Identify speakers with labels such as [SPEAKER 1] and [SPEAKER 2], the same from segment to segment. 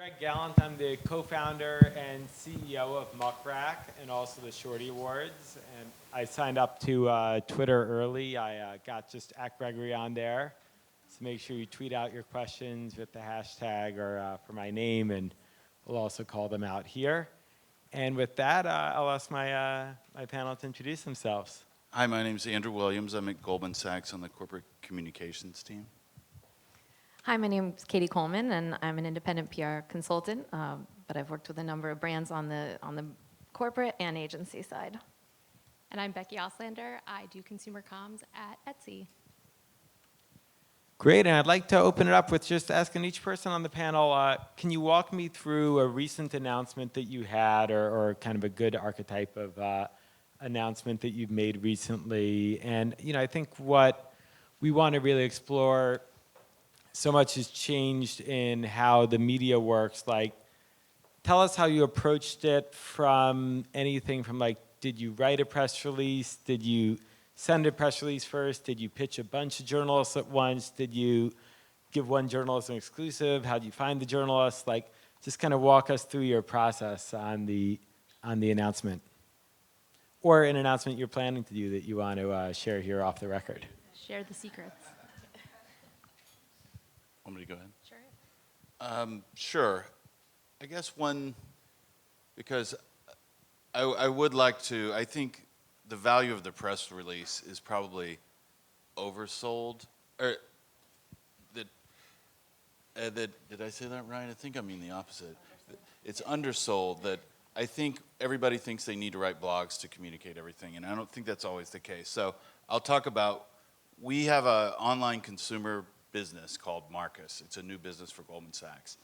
[SPEAKER 1] Greg Gallant. I'm the co-founder and CEO of Muck Rack and also the Shorty Awards. And I signed up to Twitter early. I got just @Gregory on there. So make sure you tweet out your questions with the hashtag or for my name, and we'll also call them out here. And with that, I'll ask my panel to introduce themselves.
[SPEAKER 2] Hi, my name is Andrew Williams. I'm at Goldman Sachs on the corporate communications team.
[SPEAKER 3] Hi, my name is Katie Coleman, and I'm an independent PR consultant, but I've worked with a number of brands on the corporate and agency side.
[SPEAKER 4] And I'm Becky Auslander. I do consumer comms at Etsy.
[SPEAKER 1] Great, and I'd like to open it up with just asking each person on the panel, can you walk me through a recent announcement that you had or kind of a good archetype of announcement that you've made recently? And I think what we want to really explore, so much has changed in how the media works. Like, tell us how you approached it from anything from like, did you write a press release? Did you send a press release first? Did you pitch a bunch of journalists at once? Did you give one journalist an exclusive? How did you find the journalists? Like, just kind of walk us through your process on the announcement. Or an announcement you're planning to do that you want to share here off the record.
[SPEAKER 4] Share the secrets.
[SPEAKER 2] Want me to go ahead?
[SPEAKER 4] Sure.
[SPEAKER 2] Sure. I guess because I would like to, I think the value of the press release is probably oversold. Or did I say that right? I think I mean the opposite. It's undersold. That I think everybody thinks they need to write blogs to communicate everything, and I don't think that's always the case. So I'll talk about, we have an online consumer business called Marcus. It's a new business for Goldman Sachs.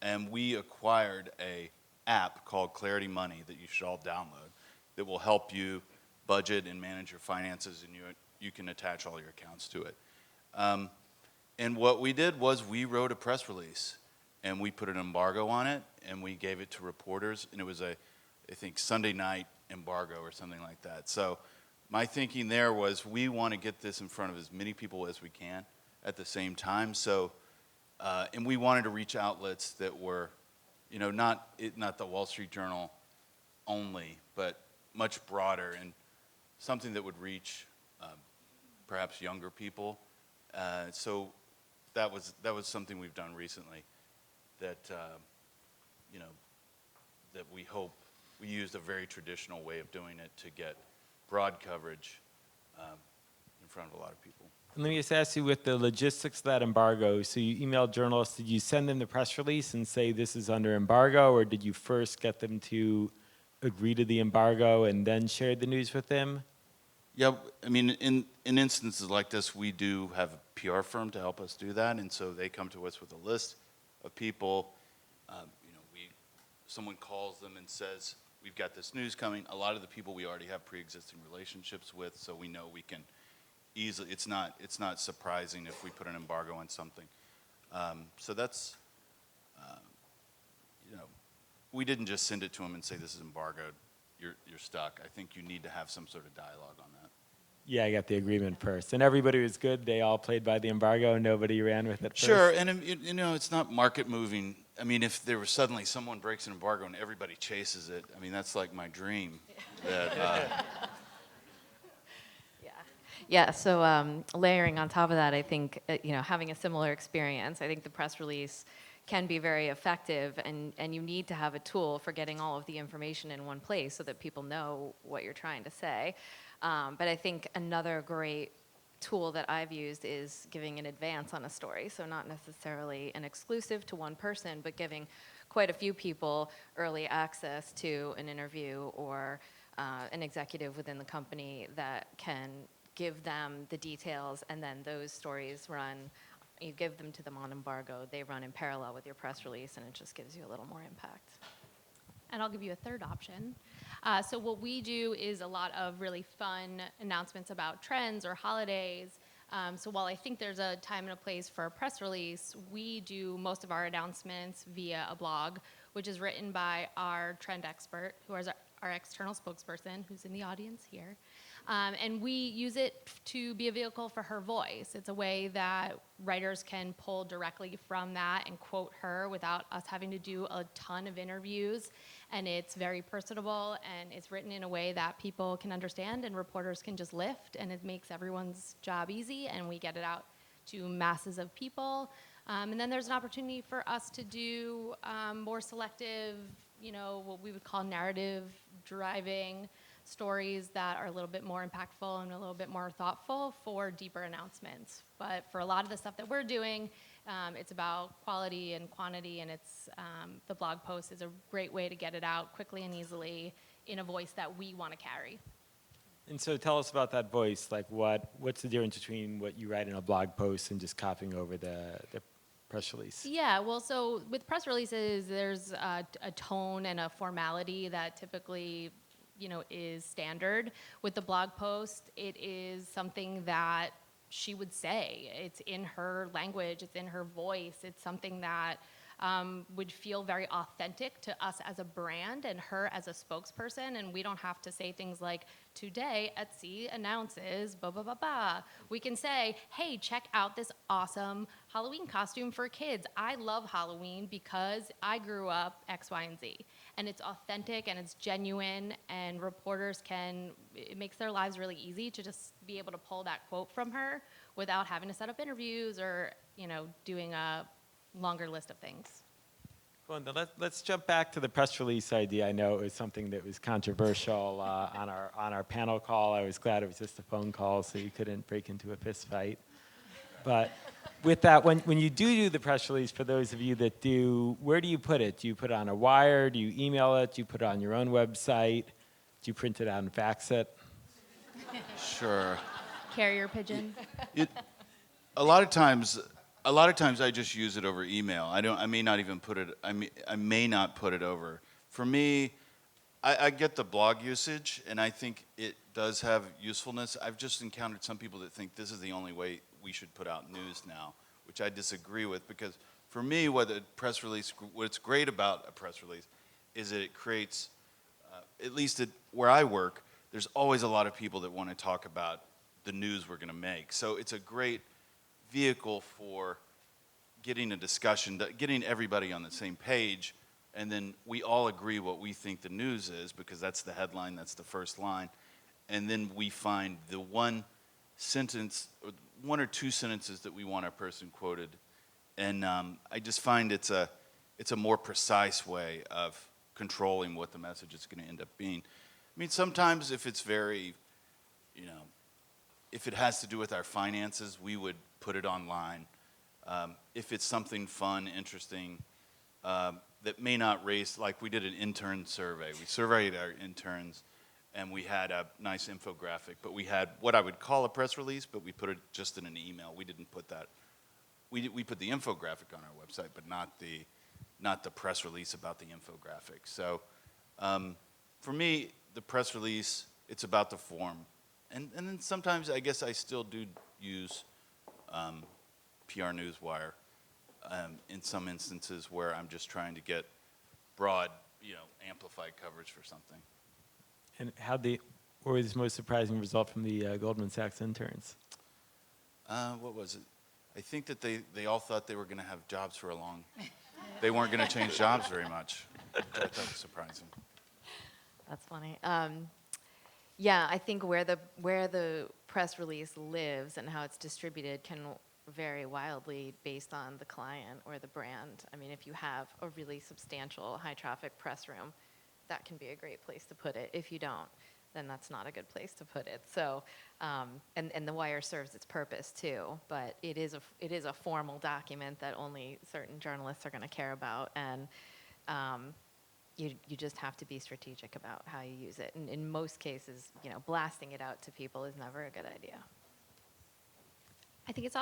[SPEAKER 2] And we acquired a app called Clarity Money that you should all download that will help you budget and manage your finances, and you can attach all your accounts to it. And what we did was we wrote a press release, and we put an embargo on it, and we gave it to reporters, and it was I think Sunday night embargo or something like that. So my thinking there was we want to get this in front of as many people as we can at the same time. So, and we wanted to reach outlets that were, not the Wall Street Journal only, but much broader and something that would reach perhaps younger people. So that was something we've done recently that, that we hope we used a very traditional way of doing it to get broad coverage in front of a lot of people.
[SPEAKER 1] And let me just ask you, with the logistics of that embargo, so you emailed journalists, did you send them the press release and say this is under embargo, or did you first get them to agree to the embargo and then share the news with them?
[SPEAKER 2] Yeah, I mean, in instances like this, we do have a PR firm to help us do that, and so they come to us with a list of people. Someone calls them and says, we've got this news coming. A lot of the people we already have pre-existing relationships with, so we know we can easily, it's not surprising if we put an embargo on something. So that's, we didn't just send it to them and say this is embargoed, you're stuck. I think you need to have some sort of dialogue on that.
[SPEAKER 1] Yeah, I got the agreement first. And everybody was good? They all played by the embargo and nobody ran with it first?
[SPEAKER 2] Sure, and it's not market moving. I mean, if there was suddenly someone breaks an embargo and everybody chases it, I mean, that's like my dream. That,
[SPEAKER 3] Yeah, so layering on top of that, I think, having a similar experience, I think the press release can be very effective, and you need to have a tool for getting all of the information in one place so that people know what you're trying to say. But I think another great tool that I've used is giving an advance on a story. So not necessarily an exclusive to one person, but giving quite a few people early access to an interview or an executive within the company that can give them the details, and then those stories run, you give them to them on embargo, they run in parallel with your press release, and it just gives you a little more impact.
[SPEAKER 4] And I'll give you a third option. So what we do is a lot of really fun announcements about trends or holidays. So while I think there's a time and a place for a press release, we do most of our announcements via a blog, which is written by our trend expert, who is our external spokesperson, who's in the audience here. And we use it to be a vehicle for her voice. It's a way that writers can pull directly from that and quote her without us having to do a ton of interviews. And it's very personable, and it's written in a way that people can understand and reporters can just lift, and it makes everyone's job easy, and we get it out to masses of people. And then there's an opportunity for us to do more selective, what we would call narrative driving stories that are a little bit more impactful and a little bit more thoughtful for deeper announcements. But for a lot of the stuff that we're doing, it's about quality and quantity, and the blog post is a great way to get it out quickly and easily in a voice that we want to carry.
[SPEAKER 1] And so tell us about that voice. Like what's the difference between what you write in a blog post and just copying over the press release?
[SPEAKER 4] Yeah, well, so with press releases, there's a tone and a formality that typically is standard. With the blog post, it is something that she would say. It's in her language, it's in her voice. It's something that would feel very authentic to us as a brand and her as a spokesperson. And we don't have to say things like, today Etsy announces blah, blah, blah, blah. We can say, hey, check out this awesome Halloween costume for kids. I love Halloween because I grew up X, Y, and Z. And it's authentic and it's genuine, and reporters it makes their lives really easy to just be able to pull that quote from her without having to set up interviews or, doing a longer list of things.
[SPEAKER 1] Well, then let's jump back to the press release idea. I know it was something that was controversial on our panel call. I was glad it was just a phone call, so you couldn't break into a fist fight. But with that, when you do the press release, for those of you that do, where do you put it? Do you put it on a wire? Do you email it? Do you put it on your own website? Do you print it out and fax it?
[SPEAKER 2] Sure.
[SPEAKER 4] Carrier pigeon.
[SPEAKER 2] A lot of times I just use it over email. I may not even put it. I may not put it over. For me, I get the blog usage, and I think it does have usefulness. I've just encountered some people that think this is the only way we should put out news now, which I disagree with, because for me, what's great about a press release is that it creates, at least where I work, there's always a lot of people that want to talk about the news we're going to make. So it's a great vehicle for getting a discussion, getting everybody on the same page, and then we all agree what we think the news is, because that's the headline, that's the first line, and then we find the one or two sentences that we want our person quoted, and I just find it's a more precise way of controlling what the message is going to end up being. I mean, sometimes if it's very, if it has to do with our finances, we would put it online. If it's something fun, interesting, that may not raise, like we did an intern survey. We surveyed our interns, and we had a nice infographic, but we had what I would call a press release, but we put it just in an email. We didn't put that. We put the infographic on our website, but not the press release about the infographic. So for me, the press release, it's about the form. And then sometimes I guess I still do use PR Newswire in some instances where I'm just trying to get broad, amplified coverage for something.
[SPEAKER 1] And what was the most surprising result from the Goldman Sachs interns?
[SPEAKER 2] What was it? I think that they all thought they were going to have jobs for they weren't going to change jobs very much, which I thought was surprising.
[SPEAKER 3] That's funny. Yeah, I think where the press release lives and how it's distributed can vary wildly based on the client or the brand. I mean, if you have a really substantial high traffic press room, that can be a great place to put it. If you don't, then that's not a good place to put it. So, and the wire serves its purpose too, but it is a formal document that only certain journalists are going to care about, and you just have to be strategic about how you use it. And in most cases, blasting it out to people is never a good idea.
[SPEAKER 4] I think it's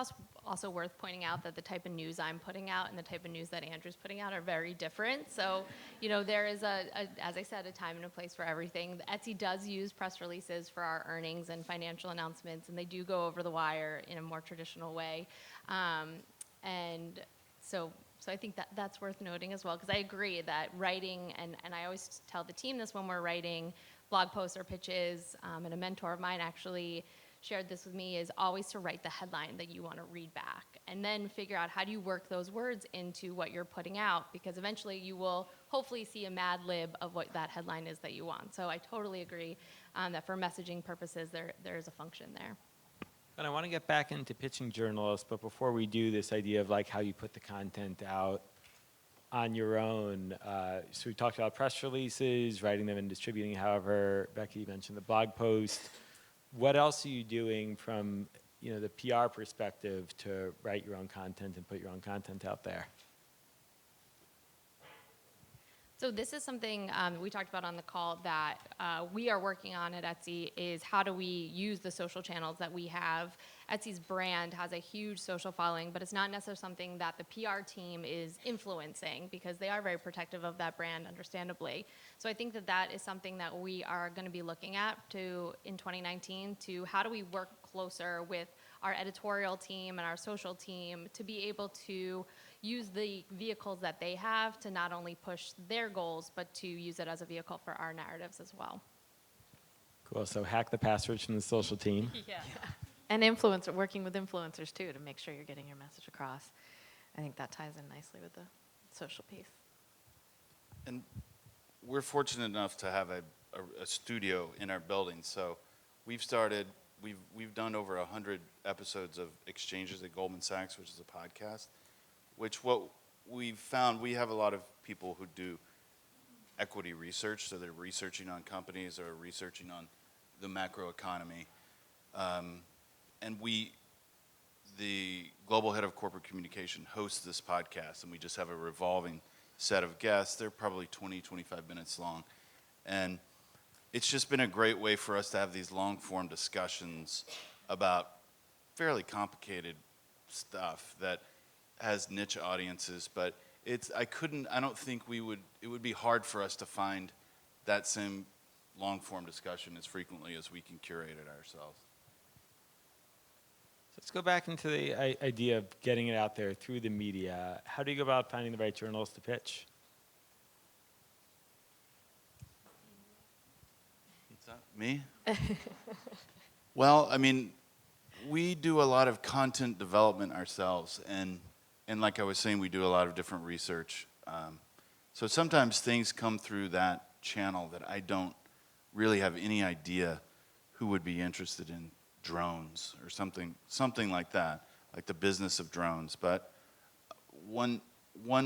[SPEAKER 4] also worth pointing out that the type of news I'm putting out and the type of news that Andrew's putting out are very different. So, there is as I said, a time and a place for everything. Etsy does use press releases for our earnings and financial announcements, and they do go over the wire in a more traditional way. And so I think that's worth noting as well, because I agree that writing, and I always tell the team this when we're writing blog posts or pitches, and a mentor of mine actually shared this with me, is always to write the headline that you want to read back, and then figure out how do you work those words into what you're putting out, because eventually you will hopefully see a mad lib of what that headline is that you want. So I totally agree that for messaging purposes, there is a function there.
[SPEAKER 1] And I want to get back into pitching journalists, but before we do, this idea of like how you put the content out on your own. So we talked about press releases, writing them and distributing. However, Becky, you mentioned the blog post. What else are you doing from the PR perspective to write your own content and put your own content out there?
[SPEAKER 4] So this is something we talked about on the call that we are working on at Etsy, is how do we use the social channels that we have. Etsy's brand has a huge social following, but it's not necessarily something that the PR team is influencing, because they are very protective of that brand, understandably. So I think that that is something that we are going to be looking at in 2019, to how do we work closer with our editorial team and our social team to be able to use the vehicles that they have to not only push their goals, but to use it as a vehicle for our narratives as well.
[SPEAKER 1] Cool. So hack the passwords from the social team.
[SPEAKER 4] Yeah.
[SPEAKER 3] And working with influencers too, to make sure you're getting your message across. I think that ties in nicely with the social piece.
[SPEAKER 2] And we're fortunate enough to have a studio in our building. So we've done over 100 episodes of Exchanges at Goldman Sachs, which is a podcast, which what we've found, we have a lot of people who do equity research. So they're researching on companies or researching on the macroeconomy. And the global head of corporate communication, hosts this podcast, and we just have a revolving set of guests. They're probably 20, 25 minutes long. And it's just been a great way for us to have these long-form discussions about fairly complicated stuff that has niche audiences. But I don't think it would be hard for us to find that same long-form discussion as frequently as we can curate it ourselves.
[SPEAKER 1] Let's go back into the idea of getting it out there through the media. How do you go about finding the right journalists to pitch?
[SPEAKER 2] What's that? Me? Well, I mean, we do a lot of content development ourselves, and like I was saying, we do a lot of different research. So sometimes things come through that channel that I don't really have any idea who would be interested in drones or something like that, like the business of drones. But one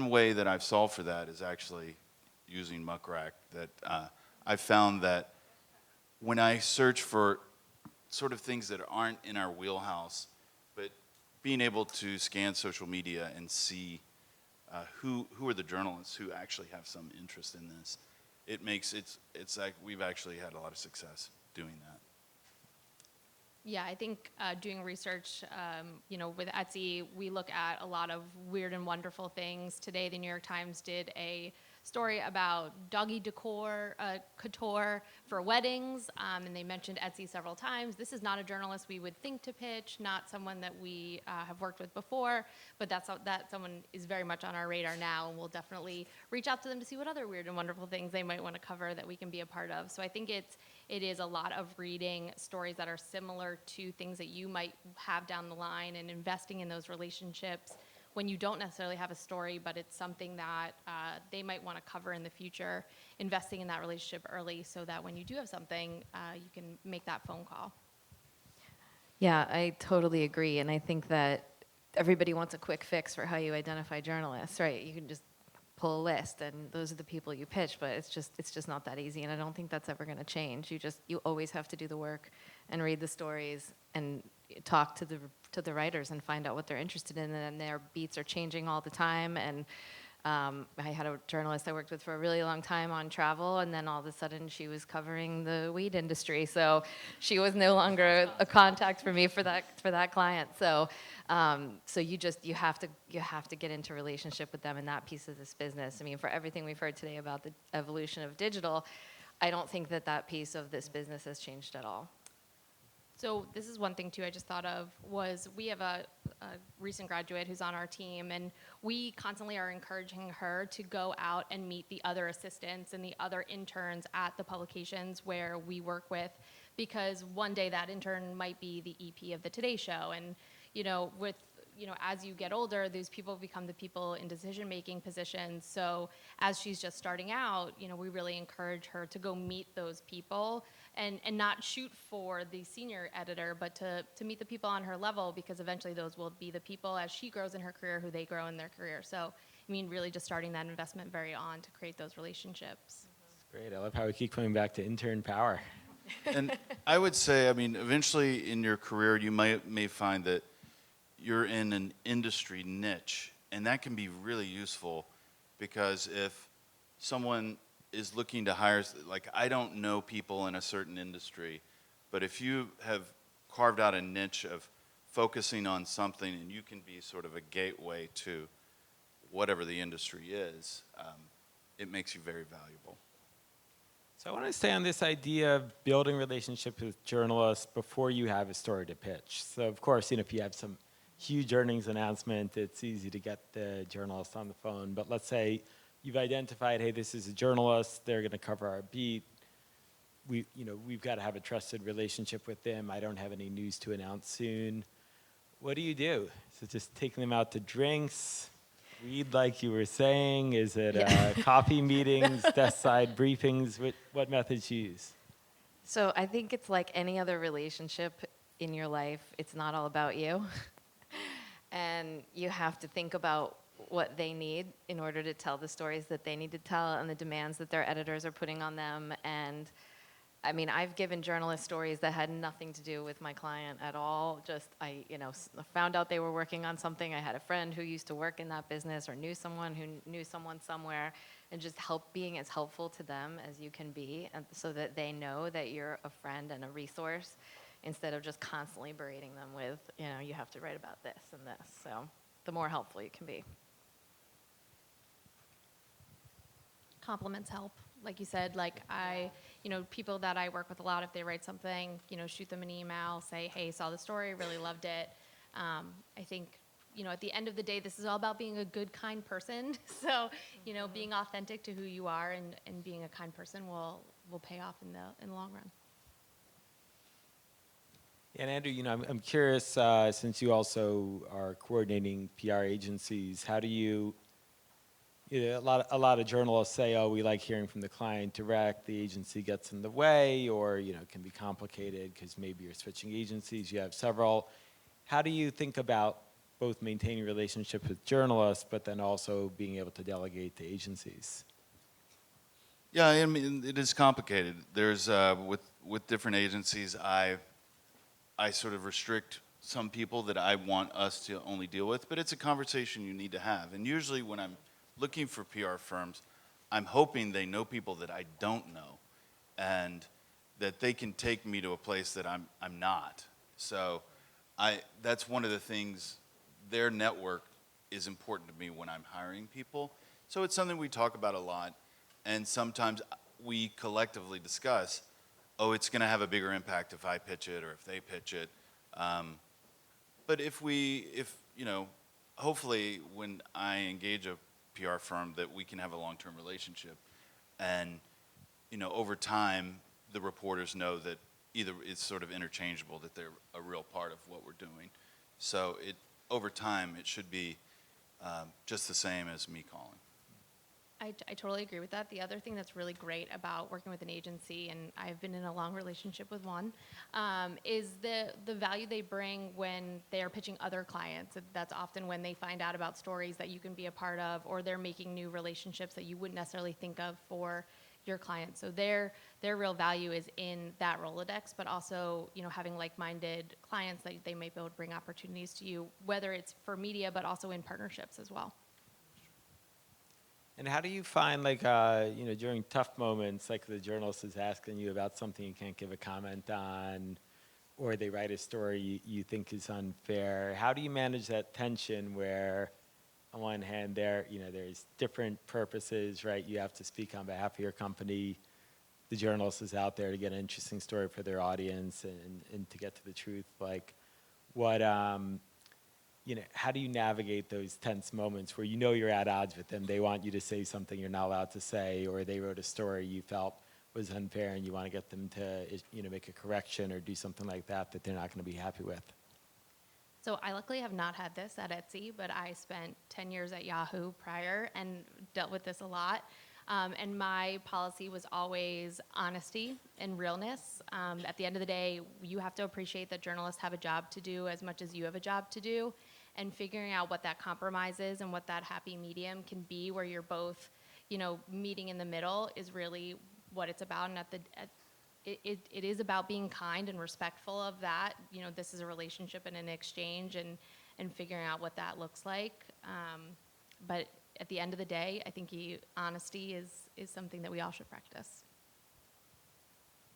[SPEAKER 2] way that I've solved for that is actually using Muckrack. That I found that when I search for sort of things that aren't in our wheelhouse, but being able to scan social media and see who are the journalists who actually have some interest in this, it's like we've actually had a lot of success doing that.
[SPEAKER 4] Yeah, I think doing research, with Etsy, we look at a lot of weird and wonderful things. Today, the New York Times did a story about doggy decor, couture for weddings, and they mentioned Etsy several times. This is not a journalist we would think to pitch, not someone that we have worked with before, but that someone is very much on our radar now, and we'll definitely reach out to them to see what other weird and wonderful things they might want to cover that we can be a part of. So I think it is a lot of reading stories that are similar to things that you might have down the line, and investing in those relationships when you don't necessarily have a story, but it's something that they might want to cover in the future, investing in that relationship early so that when you do have something, you can make that phone call.
[SPEAKER 3] Yeah, I totally agree. And I think that everybody wants a quick fix for how you identify journalists, right? You can just pull a list and those are the people you pitch, but it's just not that easy. And I don't think that's ever going to change. You always have to do the work and read the stories and talk to the writers and find out what they're interested in. And their beats are changing all the time. And I had a journalist I worked with for a really long time on travel, and then all of a sudden she was covering the weed industry. So she was no longer a contact for me for that client. So you have to get into relationship with them in that piece of this business. I mean, for everything we've heard today about the evolution of digital, I don't think that piece of this business has changed at all.
[SPEAKER 4] So this is one thing too I just thought of was we have a recent graduate who's on our team, and we constantly are encouraging her to go out and meet the other assistants and the other interns at the publications where we work with, because one day that intern might be the EP of the Today Show, and with as you get older, these people become the people in decision-making positions. So as she's just starting out, we really encourage her to go meet those people and not shoot for the senior editor, but to meet the people on her level, because eventually those will be the people as she grows in her career, who they grow in their career. So, really just starting that investment very on to create those relationships.
[SPEAKER 1] Great. I love how we keep coming back to intern power.
[SPEAKER 2] And I would say, eventually in your career, you may find that you're in an industry niche, and that can be really useful, because if someone is looking to hire, like I don't know people in a certain industry, but if you have carved out a niche of focusing on something and you can be sort of a gateway to whatever the industry is, it makes you very valuable.
[SPEAKER 1] So I want to stay on this idea of building relationships with journalists before you have a story to pitch. So of course, if you have some huge earnings announcement, it's easy to get the journalist on the phone. But let's say you've identified, hey, this is a journalist, they're going to cover our beat. We've got to have a trusted relationship with them. I don't have any news to announce soon. What do you do? So just taking them out to drinks, read like you were saying? Is it coffee meetings, desk side briefings? What methods you use?
[SPEAKER 3] So I think it's like any other relationship in your life. It's not all about you. And you have to think about what they need in order to tell the stories that they need to tell and the demands that their editors are putting on them. And I've given journalists stories that had nothing to do with my client at all. Just, I found out they were working on something. I had a friend who used to work in that business or knew someone who knew someone somewhere, and just being as helpful to them as you can be, and so that they know that you're a friend and a resource, instead of just constantly berating them with, you have to write about this and this. So the more helpful you can be.
[SPEAKER 4] Compliments help. Like you said, people that I work with a lot, if they write something, shoot them an email, say, hey, saw the story, really loved it. I think, at the end of the day, this is all about being a good, kind person. So, being authentic to who you are and being a kind person will pay off in the long run.
[SPEAKER 1] And Andrew, I'm curious, since you also are coordinating PR agencies, how do you, a lot of journalists say, oh, we like hearing from the client direct, the agency gets in the way, or, it can be complicated because maybe you're switching agencies, you have several. How do you think about both maintaining relationships with journalists, but then also being able to delegate to agencies?
[SPEAKER 2] Yeah, it is complicated. There's, with different agencies, I sort of restrict some people that I want us to only deal with, but it's a conversation you need to have. And usually when I'm looking for PR firms, I'm hoping they know people that I don't know, and that they can take me to a place that I'm not. So that's one of the things, their network is important to me when I'm hiring people. So it's something we talk about a lot, and sometimes we collectively discuss, oh, it's going to have a bigger impact if I pitch it or if they pitch it. But hopefully when I engage a PR firm, that we can have a long-term relationship. And, over time, the reporters know that either it's sort of interchangeable, that they're a real part of what we're doing. So over time, it should be just the same as me calling.
[SPEAKER 4] I totally agree with that. The other thing that's really great about working with an agency, and I've been in a long relationship with one, is the value they bring when they are pitching other clients. That's often when they find out about stories that you can be a part of, or they're making new relationships that you wouldn't necessarily think of for your clients. So their real value is in that Rolodex, but also having like-minded clients that they may be able to bring opportunities to you, whether it's for media, but also in partnerships as well.
[SPEAKER 1] And how do you find, during tough moments, like the journalist is asking you about something you can't give a comment on, or they write a story you think is unfair, how do you manage that tension where, on one hand, there's different purposes, right? You have to speak on behalf of your company, the journalist is out there to get an interesting story for their audience and to get to the truth. Like, what, how do you navigate those tense moments where you know you're at odds with them? They want you to say something you're not allowed to say, or they wrote a story you felt was unfair and you want to get them to, make a correction or do something like that they're not going to be happy with.
[SPEAKER 4] So I luckily have not had this at Etsy, but I spent 10 years at Yahoo prior and dealt with this a lot. And my policy was always honesty and realness. At the end of the day, you have to appreciate that journalists have a job to do as much as you have a job to do. And figuring out what that compromise is and what that happy medium can be where you're both, meeting in the middle is really what it's about. And it is about being kind and respectful of that. This is a relationship and an exchange and figuring out what that looks like. But at the end of the day, I think honesty is something that we all should practice.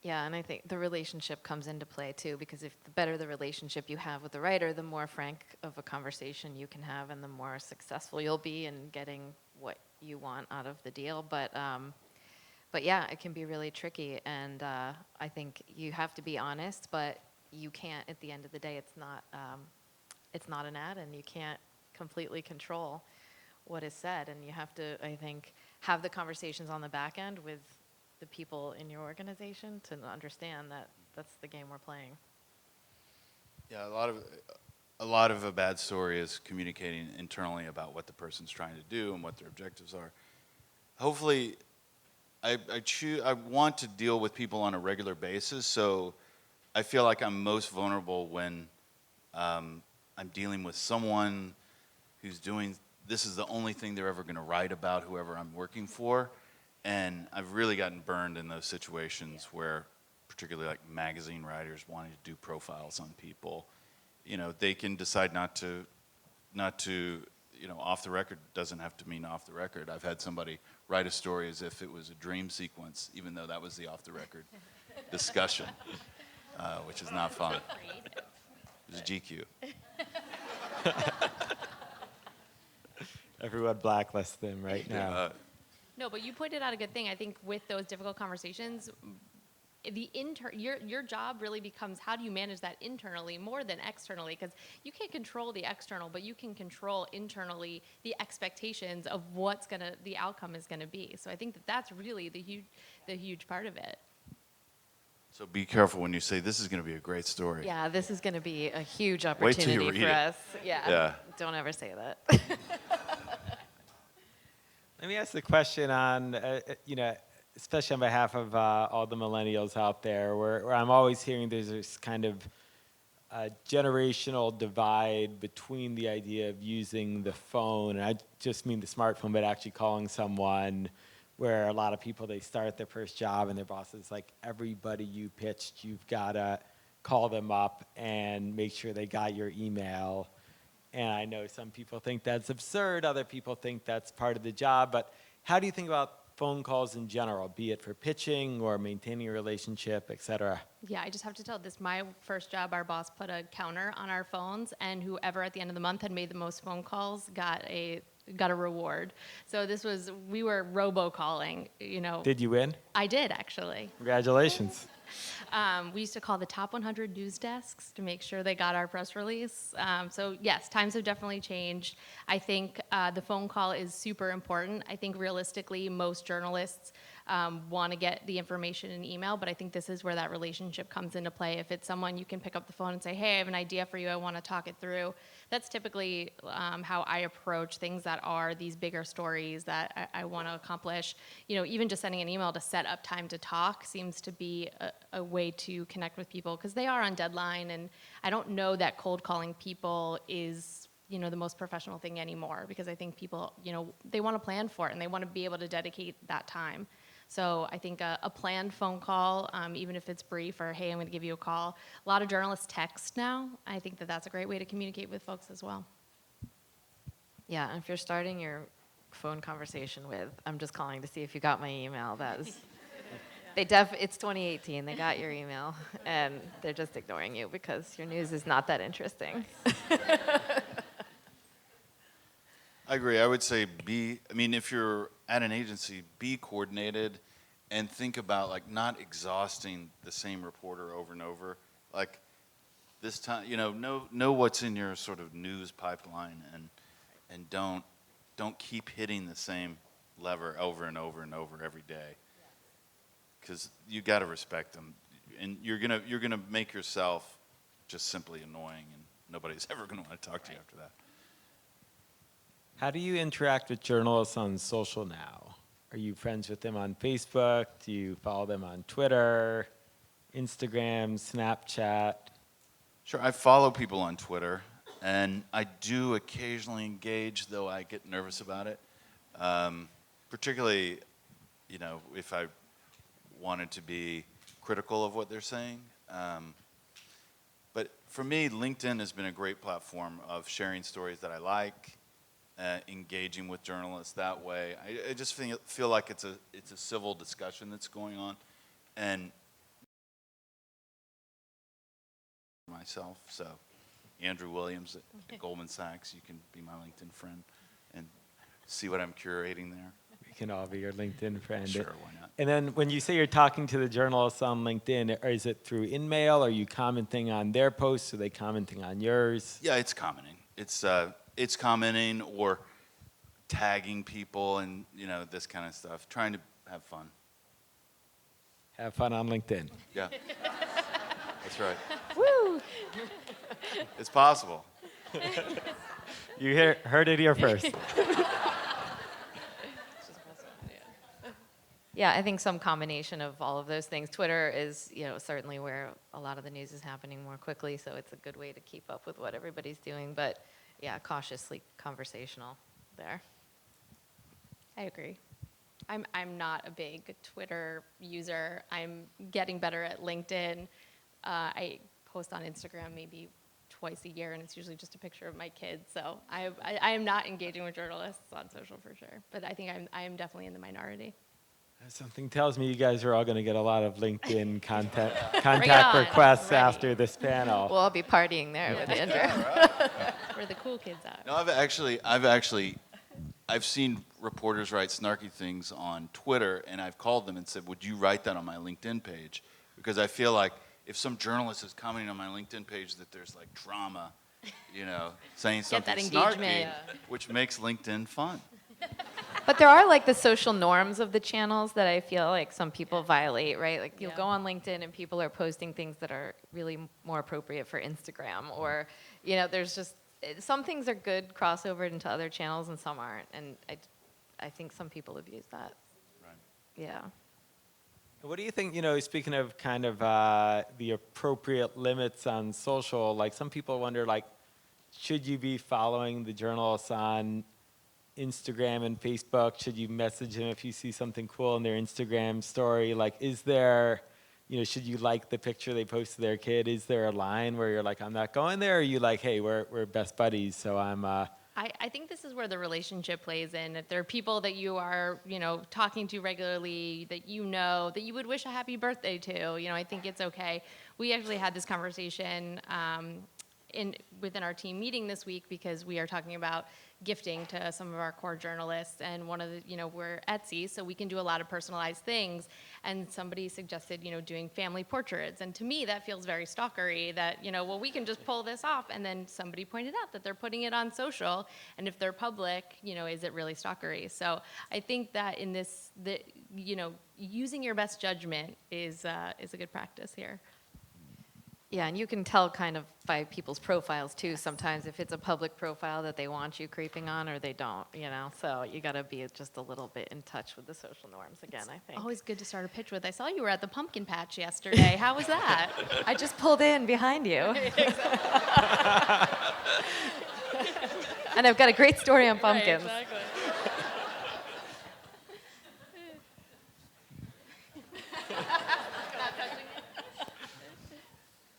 [SPEAKER 3] Yeah, and I think the relationship comes into play too, because if the better the relationship you have with the writer, the more frank of a conversation you can have and the more successful you'll be in getting what you want out of the deal. But yeah, it can be really tricky, and I think you have to be honest, but you can't, at the end of the day, it's not an ad, and you can't completely control what is said, and you have to, I think, have the conversations on the back end with the people in your organization to understand that that's the game we're playing.
[SPEAKER 2] Yeah, a lot of a bad story is communicating internally about what the person's trying to do and what their objectives are. Hopefully, I want to deal with people on a regular basis, so I feel like I'm most vulnerable when I'm dealing with someone who's doing, this is the only thing they're ever going to write about whoever I'm working for, and I've really gotten burned in those situations where, particularly like magazine writers wanting to do profiles on people, they can decide not to, off the record doesn't have to mean off the record. I've had somebody write a story as if it was a dream sequence, even though that was the off the record discussion, which is not fun. It was a GQ.
[SPEAKER 1] Everyone blacklist them right now.
[SPEAKER 4] No, but you pointed out a good thing. I think with those difficult conversations, your job really becomes how do you manage that internally more than externally, because you can't control the external, but you can control internally the expectations of the outcome is gonna be. So I think that's really the huge part of it.
[SPEAKER 2] So be careful when you say this is going to be a great story.
[SPEAKER 3] Yeah, this is going to be a huge
[SPEAKER 2] Wait till you
[SPEAKER 3] opportunity
[SPEAKER 2] read
[SPEAKER 3] for
[SPEAKER 2] it.
[SPEAKER 3] us.
[SPEAKER 2] Yeah.
[SPEAKER 3] Don't ever say that.
[SPEAKER 1] Let me ask the question on, especially on behalf of all the millennials out there, where I'm always hearing there's this kind of generational divide between the idea of using the phone, and I just mean the smartphone, but actually calling someone, where a lot of people, they start their first job and their boss is like, everybody you pitched, you've got to call them up and make sure they got your email. And I know some people think that's absurd, other people think that's part of the job, but how do you think about phone calls in general, be it for pitching or maintaining a relationship, et cetera?
[SPEAKER 4] Yeah, I just have to tell this, my first job, our boss put a counter on our phones, and whoever at the end of the month had made the most phone calls got a reward. So we were robocalling,
[SPEAKER 1] Did you win?
[SPEAKER 4] I did, actually.
[SPEAKER 1] Congratulations.
[SPEAKER 4] We used to call the top 100 news desks to make sure they got our press release. So yes, times have definitely changed. I think the phone call is super important. I think realistically, most journalists want to get the information in email, but I think this is where that relationship comes into play. If it's someone you can pick up the phone and say, hey, I have an idea for you, I want to talk it through. That's typically how I approach things that are these bigger stories that I want to accomplish. Even just sending an email to set up time to talk seems to be a way to connect with people because they are on deadline, and I don't know that cold calling people is the most professional thing anymore, because I think people, they want to plan for it and they want to be able to dedicate that time. So I think a planned phone call, even if it's brief or, hey, I'm going to give you a call. A lot of journalists text now. I think that's a great way to communicate with folks as well.
[SPEAKER 3] Yeah, and if you're starting your phone conversation with, I'm just calling to see if you got my email, it's 2018, they got your email, and they're just ignoring you because your news is not that interesting.
[SPEAKER 2] I agree. I would say if you're at an agency, be coordinated and think about like not exhausting the same reporter over and over. Like this time, know what's in your sort of news pipeline, and don't keep hitting the same lever over and over and over every day. Because you got to respect them, and you're gonna make yourself just simply annoying, and nobody's ever gonna want to talk to you after that.
[SPEAKER 1] How do you interact with journalists on social now? Are you friends with them on Facebook? Do you follow them on Twitter, Instagram, Snapchat?
[SPEAKER 2] Sure, I follow people on Twitter, and I do occasionally engage, though I get nervous about it. Particularly, if I wanted to be critical of what they're saying. But for me, LinkedIn has been a great platform of sharing stories that I like, engaging with journalists that way. I just feel like it's a civil discussion that's going on, and myself. So, Andrew Williams at Goldman Sachs, you can be my LinkedIn friend and see what I'm curating there.
[SPEAKER 1] We can all be your LinkedIn friend.
[SPEAKER 2] Sure, why not?
[SPEAKER 1] And then when you say you're talking to the journalists on LinkedIn, or is it through InMail? Are you commenting on their posts? Are they commenting on yours?
[SPEAKER 2] Yeah, it's commenting. It's commenting or tagging people and this kind of stuff. Trying to have fun.
[SPEAKER 1] Have fun on LinkedIn.
[SPEAKER 2] Yeah, that's right.
[SPEAKER 3] Woo!
[SPEAKER 2] It's possible.
[SPEAKER 1] You heard it here first.
[SPEAKER 3] Yeah, I think some combination of all of those things. Twitter is, certainly where a lot of the news is happening more quickly, so it's a good way to keep up with what everybody's doing. But yeah, cautiously conversational there.
[SPEAKER 4] I agree. I'm not a big Twitter user. I'm getting better at LinkedIn. I post on Instagram maybe twice a year, and it's usually just a picture of my kids. So I am not engaging with journalists on social for sure. But I think I am definitely in the minority.
[SPEAKER 1] Something tells me you guys are all going to get a lot of LinkedIn contact
[SPEAKER 4] on.
[SPEAKER 1] requests
[SPEAKER 4] Ready.
[SPEAKER 1] after this panel.
[SPEAKER 3] We'll all be partying there with Andrew.
[SPEAKER 4] Where the cool kids are.
[SPEAKER 2] No, I've seen reporters write snarky things on Twitter, and I've called them and said, "Would you write that on my LinkedIn page?" Because I feel like if some journalist is commenting on my LinkedIn page that there's like drama, saying something
[SPEAKER 4] that
[SPEAKER 2] snarky,
[SPEAKER 4] engagement.
[SPEAKER 2] which makes LinkedIn fun.
[SPEAKER 3] But there are like the social norms of the channels that I feel like some people violate, right? Like you'll
[SPEAKER 4] Yeah.
[SPEAKER 3] go on LinkedIn and people are posting things that are really more appropriate for Instagram, or there's just some things are good crossover into other channels and some aren't, and I think some people abuse that.
[SPEAKER 2] Right.
[SPEAKER 3] Yeah.
[SPEAKER 1] What do you think, speaking of kind of the appropriate limits on social, like some people wonder, like, should you be following the journalists on Instagram and Facebook? Should you message them if you see something cool in their Instagram story? Like, is there, should you like the picture they post of their kid? Is there a line where you're like, I'm not going there? Or are you like, hey, we're best buddies, so I'm...
[SPEAKER 4] I think this is where the relationship plays in. If there are people that you are, talking to regularly, that that you would wish a happy birthday to, I think it's okay. We actually had this conversation within our team meeting this week because we are talking about gifting to some of our core journalists, and one of the, we're Etsy, so we can do a lot of personalized things, and somebody suggested, doing family portraits, and to me that feels very stalkery, that, well, we can just pull this off, and then somebody pointed out that they're putting it on social, and if they're public, is it really stalkery? So I think that in this, using your best judgment is a good practice here.
[SPEAKER 3] Yeah, and you can tell kind of by people's profiles too sometimes if it's a public profile that they want you creeping on or they don't, So you got to be just a little bit in touch with the social norms again, I think.
[SPEAKER 4] Always good to start a pitch with. I saw you were at the pumpkin patch yesterday. How was that?
[SPEAKER 3] I just pulled in behind you. And I've got a great story on pumpkins.
[SPEAKER 4] Right, exactly.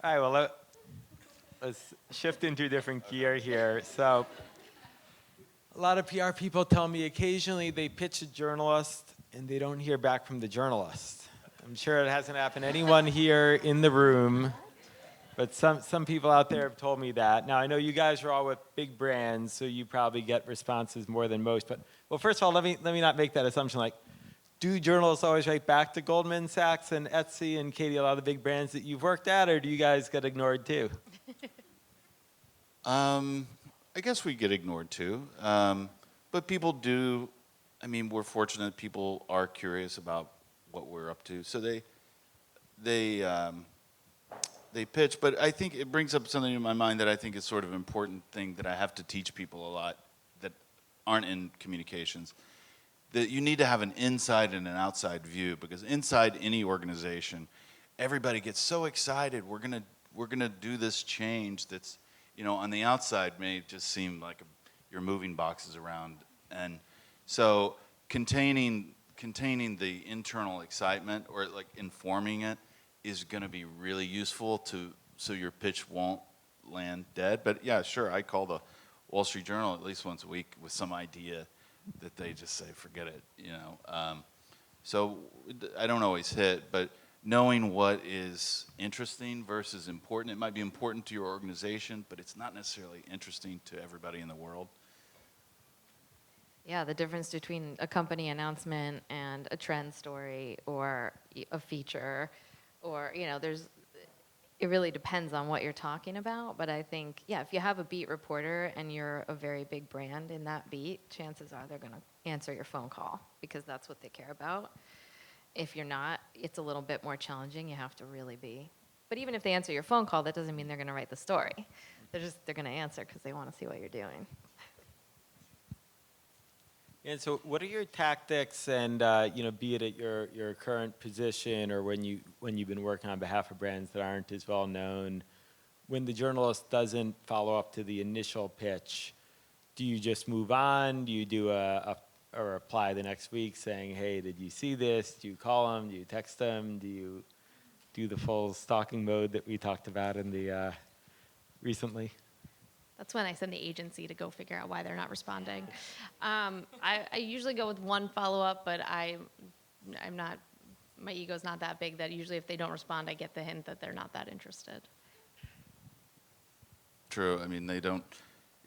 [SPEAKER 1] All right, well, let's shift into a different gear here. So a lot of PR people tell me occasionally they pitch a journalist and they don't hear back from the journalist. I'm sure it hasn't happened to anyone here in the room, but some people out there have told me that. Now, I know you guys are all with big brands, so you probably get responses more than most. But, well, first of all, let me not make that assumption. Like, do journalists always write back to Goldman Sachs and Etsy and Katie, a lot of the big brands that you've worked at, or do you guys get ignored too?
[SPEAKER 2] I guess we get ignored too. But people do, I mean, we're fortunate people are curious about what we're up to. So they pitch, but I think it brings up something in my mind that I think is sort of important thing that I have to teach people a lot that aren't in communications. That you need to have an inside and an outside view, because inside any organization, everybody gets so excited. We're gonna do this change that's, you know, on the outside may just seem like you're moving boxes around, and so containing the internal excitement, or like informing it, is going to be really useful so your pitch won't land dead. But yeah, sure, I call the Wall Street Journal at least once a week with some idea that they just say, forget it, you know. So I don't always hit, but knowing what is interesting versus important. It might be important to your organization, but it's not necessarily interesting to everybody in the world.
[SPEAKER 3] Yeah, the difference between a company announcement and a trend story or a feature, or, you know, it really depends on what you're talking about. But I think, yeah, if you have a beat reporter and you're a very big brand in that beat, chances are they're going to answer your phone call because that's what they care about. If you're not, it's a little bit more challenging. You have to really be. But even if they answer your phone call, that doesn't mean they're going to write the story. They're going to answer because they want to see what you're doing.
[SPEAKER 1] And so what are your tactics, and you know, be it at your current position or when you've been working on behalf of brands that aren't as well known, when the journalist doesn't follow up to the initial pitch, do you just move on? Do you do a reply the next week saying, hey, did you see this? Do you call them? Do you text them? Do you do the full stalking mode that we talked about in the recently?
[SPEAKER 4] That's when I send the agency to go figure out why they're not responding. I usually go with one follow-up, but I'm not, my ego's not that big that usually if they don't respond, I get the hint that they're not that interested.
[SPEAKER 2] True. I mean, they don't.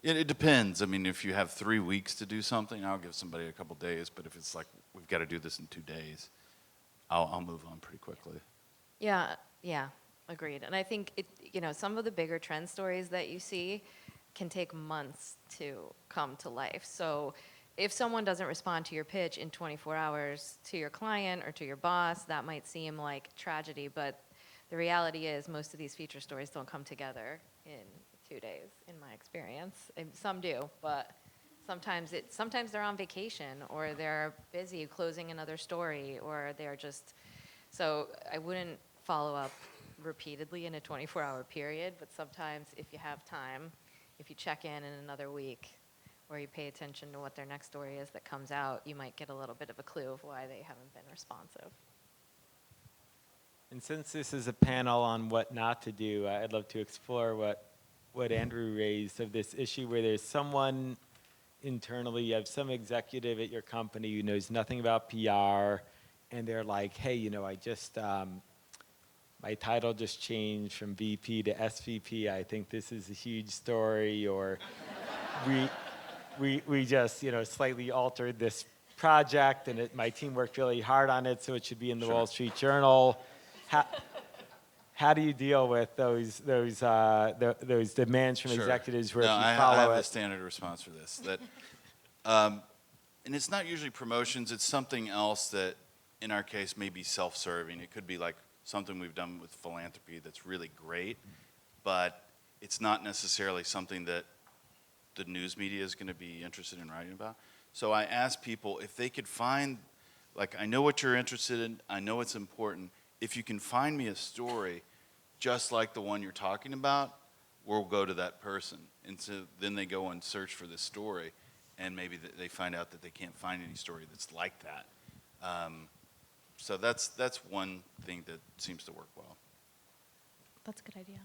[SPEAKER 2] It depends. I mean, if you have 3 weeks to do something, I'll give somebody a couple days. But if it's like we've got to do this in 2 days, I'll move on pretty quickly.
[SPEAKER 3] Yeah, agreed. And I think you know, some of the bigger trend stories that you see can take months to come to life. So if someone doesn't respond to your pitch in 24 hours to your client or to your boss, that might seem like tragedy, but the reality is most of these feature stories don't come together in 2 days, in my experience. And some do, but sometimes they're on vacation or they're busy closing another story, or they're just, so I wouldn't follow up repeatedly in a 24-hour period, but sometimes if you have time, if you check in another week or you pay attention to what their next story is that comes out, you might get a little bit of a clue of why they haven't been responsive.
[SPEAKER 1] And since this is a panel on what not to do, I'd love to explore what Andrew raised of this issue where there's someone internally, you have some executive at your company who knows nothing about PR, and they're like, hey, you know, I just, my title just changed from VP to SVP. I think this is a huge story, or we just, you know, slightly altered this project, and my team worked really hard on it, so it should be in the
[SPEAKER 2] Sure.
[SPEAKER 1] Wall Street Journal. How do you deal with those demands from
[SPEAKER 2] Sure.
[SPEAKER 1] executives where
[SPEAKER 2] No,
[SPEAKER 1] if you
[SPEAKER 2] I
[SPEAKER 1] follow
[SPEAKER 2] have
[SPEAKER 1] it?
[SPEAKER 2] a standard response for this. That, and it's not usually promotions. It's something else that, in our case, may be self-serving. It could be like something we've done with philanthropy that's really great, but it's not necessarily something that the news media is going to be interested in writing about. So I ask people if they could find, like, I know what you're interested in. I know it's important. If you can find me a story just like the one you're talking about, we'll go to that person. And so then they go and search for this story, and maybe they find out that they can't find any story that's like that. So that's one thing that seems to work well.
[SPEAKER 4] That's a good idea.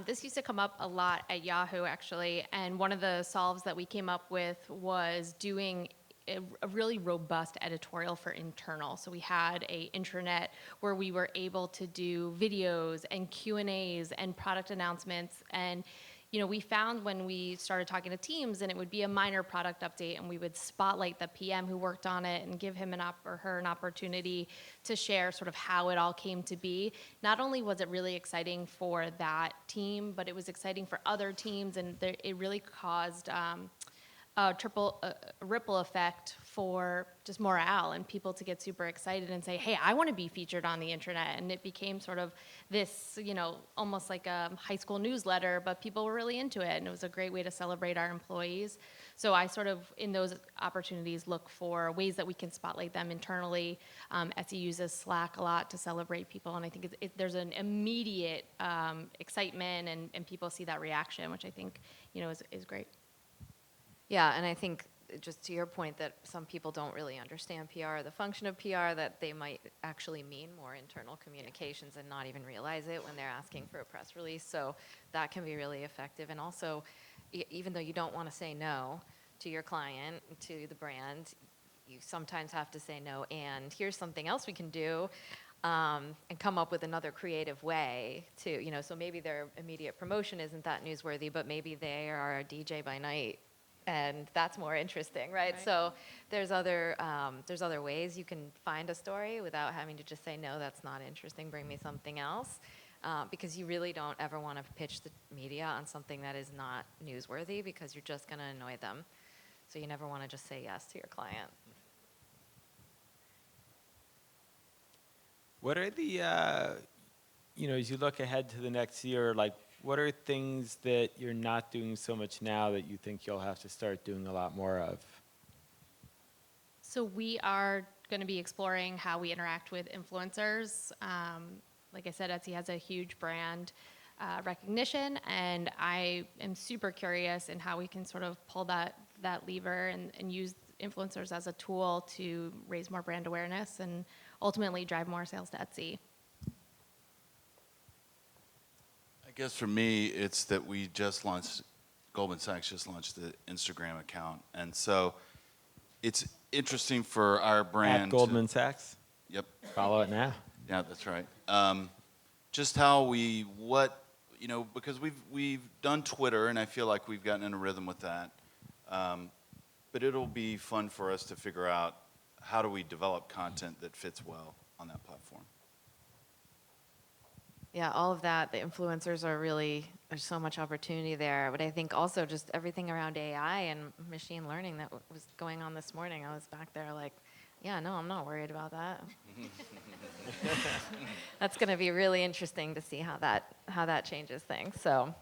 [SPEAKER 4] This used to come up a lot at Yahoo, actually, and one of the solves that we came up with was doing a really robust editorial for internal. So we had a intranet where we were able to do videos and Q&As and product announcements, and we found when we started talking to teams, and it would be a minor product update, and we would spotlight the PM who worked on it and give him or her an opportunity to share sort of how it all came to be. Not only was it really exciting for that team, but it was exciting for other teams, and it really caused a ripple effect for just morale and people to get super excited and say, hey, I want to be featured on the internet. And it became sort of this, almost like a high school newsletter, but people were really into it. And it was a great way to celebrate our employees. So I sort of, in those opportunities, look for ways that we can spotlight them internally. Etsy uses Slack a lot to celebrate people. And I think there's an immediate excitement, and people see that reaction, which I think, is great.
[SPEAKER 3] Yeah, and I think just to your point that some people don't really understand PR, the function of PR, that they might actually mean more internal communications and not even realize it when they're asking for a press release. So that can be really effective. And also, even though you don't want to say no to your client, to the brand, you sometimes have to say no, and here's something else we can do, and come up with another creative way to, so maybe their immediate promotion isn't that newsworthy, but maybe they are a DJ by night, and that's more interesting, right?
[SPEAKER 4] Right.
[SPEAKER 3] So there's other ways you can find a story without having to just say, no, that's not interesting, bring me something else. Because you really don't ever want to pitch the media on something that is not newsworthy, because you're just going to annoy them. So you never want to just say yes to your client.
[SPEAKER 1] What are the, as you look ahead to the next year, like, what are things that you're not doing so much now that you think you'll have to start doing a lot more of?
[SPEAKER 4] So we are going to be exploring how we interact with influencers. Like I said, Etsy has a huge brand recognition, and I am super curious in how we can sort of pull that lever and use influencers as a tool to raise more brand awareness and ultimately drive more sales to Etsy.
[SPEAKER 2] I guess for me, it's that Goldman Sachs just launched the Instagram account. And so it's interesting for our brand.
[SPEAKER 1] At Goldman Sachs?
[SPEAKER 2] Yep.
[SPEAKER 1] Follow it now.
[SPEAKER 2] Yeah, that's right. Just how because we've done Twitter, and I feel like we've gotten in a rhythm with that. But it'll be fun for us to figure out how do we develop content that fits well on that platform.
[SPEAKER 3] Yeah, all of that, the influencers there's so much opportunity there. But I think also just everything around AI and machine learning that was going on this morning, I was back there like, yeah, no, I'm not worried about that. That's going to be really interesting to see how that changes things. So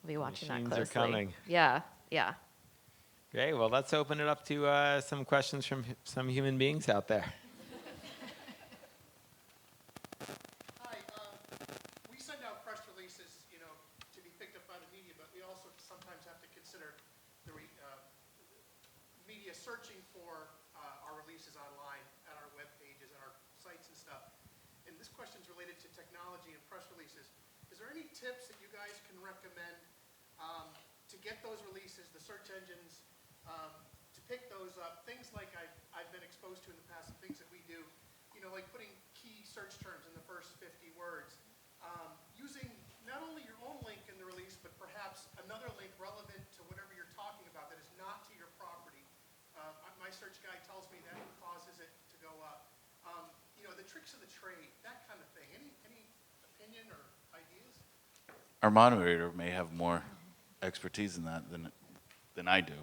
[SPEAKER 3] we'll be watching that closely.
[SPEAKER 1] Machines are coming.
[SPEAKER 3] Yeah.
[SPEAKER 1] Great. Well, let's open it up to some questions from some human beings out there.
[SPEAKER 5] Hi. We send out press releases, to be picked up by the media, but we also sometimes have to consider the media searching for our releases online at our web pages and our sites and stuff. And this question is related to technology and press releases. Is there any tips that you guys can recommend to get those releases, the search engines, to pick those up? Things like I've been exposed to in the past, and things that we do, like putting key search terms in the first 50 words, using not only your own link in the release, but perhaps another link relevant to whatever you're talking about that is not to your property. My search guide tells me that causes it to go up. The tricks of the trade, that kind of thing. Any opinion or ideas?
[SPEAKER 2] Our moderator may have more expertise in that than I do.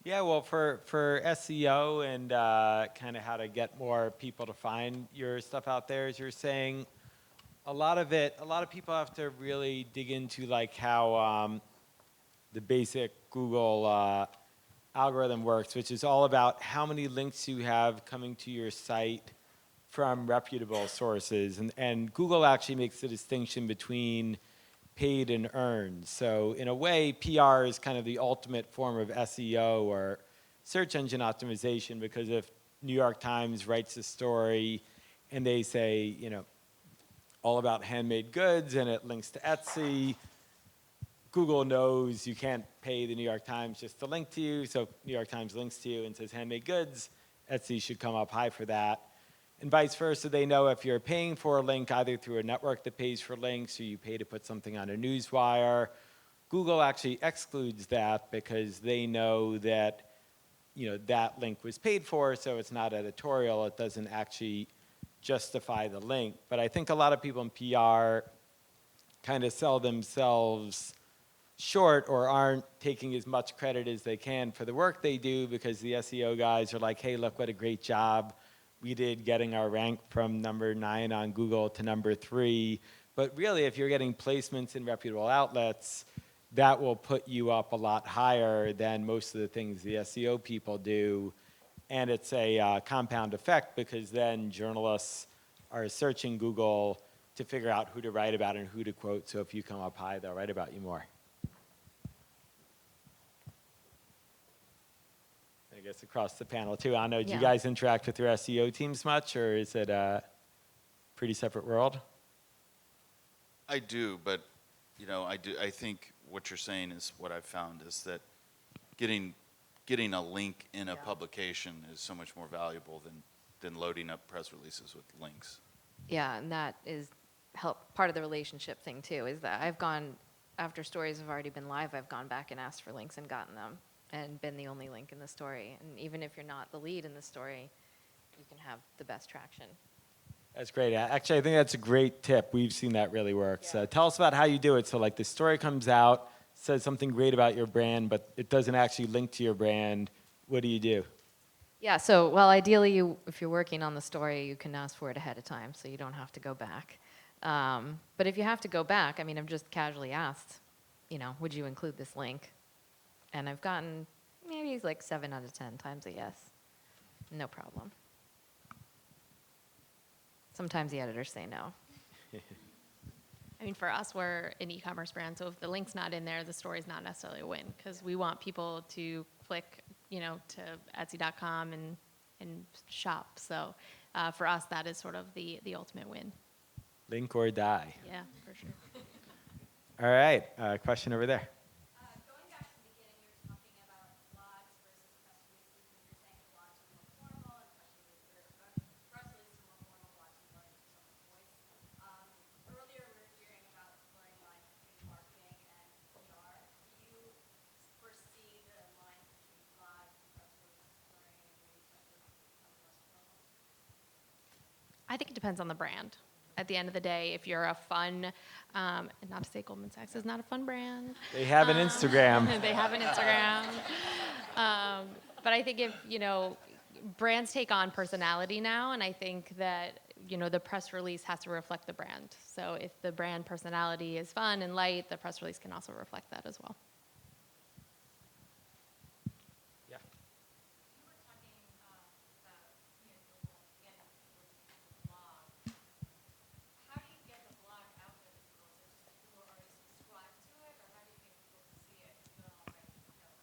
[SPEAKER 1] Yeah, well, for SEO and kind of how to get more people to find your stuff out there, as you're saying, a lot of people have to really dig into like how the basic Google algorithm works, which is all about how many links you have coming to your site from reputable sources. And Google actually makes the distinction between paid and earned. So in a way, PR is kind of the ultimate form of SEO or search engine optimization, because if New York Times writes a story and they say, all about handmade goods and it links to Etsy, Google knows you can't pay the New York Times just to link to you, so New York Times links to you and says handmade goods, Etsy should come up high for that. And vice versa, they know if you're paying for a link either through a network that pays for links, or you pay to put something on a newswire, Google actually excludes that because they know that, that link was paid for, so it's not editorial. It doesn't actually justify the link. But I think a lot of people in PR kind of sell themselves short or aren't taking as much credit as they can for the work they do because the SEO guys are like, hey, look what a great job we did getting our rank from number 9 on Google to number 3. But really, if you're getting placements in reputable outlets, that will put you up a lot higher than most of the things the SEO people do. And it's a compound effect because then journalists are searching Google to figure out who to write about and who to quote. So if you come up high, they'll write about you more. I guess across the panel too. I don't know, do you
[SPEAKER 3] Yeah.
[SPEAKER 1] guys interact with your SEO teams much, or is it a pretty separate world?
[SPEAKER 2] I do, but I think what you're saying is what I've found is that getting a link in a publication is so much more valuable than loading up press releases with links.
[SPEAKER 3] Yeah, and that is part of the relationship thing too, is that I've gone, after stories have already been live, I've gone back and asked for links and gotten them and been the only link in the story. And even if you're not the lead in the story, you can have the best traction.
[SPEAKER 1] That's great. Actually, I think that's a great tip. We've seen that really work. So tell us about how you do it. So like the story comes out, says something great about your brand, but it doesn't actually link to your brand. What do you do?
[SPEAKER 3] Yeah, so, well, ideally, if you're working on the story, you can ask for it ahead of time, so you don't have to go back. But if you have to go back, I mean, I've just casually asked, would you include this link? And I've gotten maybe like 7 out of 10 times a yes. No problem. Sometimes the editors say no.
[SPEAKER 4] I mean, for us, we're an e-commerce brand, so if the link's not in there, the story's not necessarily a win, because we want people to click, to Etsy.com and shop. So for us, that is sort of the ultimate win.
[SPEAKER 1] Link or die.
[SPEAKER 4] Yeah, for sure.
[SPEAKER 1] All right. Question over there.
[SPEAKER 6] Going back to the beginning, you were talking about blogs versus press releases, and you're saying blogs are more formal and press releases are more formal, blogs are more like someone's voice. Earlier, we were hearing about the blurring line between marketing and PR. Do you foresee the line between blogs and press releases blurring and maybe press releases becoming less formal?
[SPEAKER 4] I think it depends on the brand. At the end of the day, if you're a fun, and not to say Goldman Sachs is not a fun brand.
[SPEAKER 1] They have an Instagram.
[SPEAKER 4] They have an Instagram. But I think if, brands take on personality now, and I think that, the press release has to reflect the brand. So if the brand personality is fun and light, the press release can also reflect that as well.
[SPEAKER 1] Yeah.
[SPEAKER 6] You were talking about, people getting people to use the blog. How do you get the blog out there to people? Is it just people already subscribe to it, or how do you get people to see it if you don't already know that?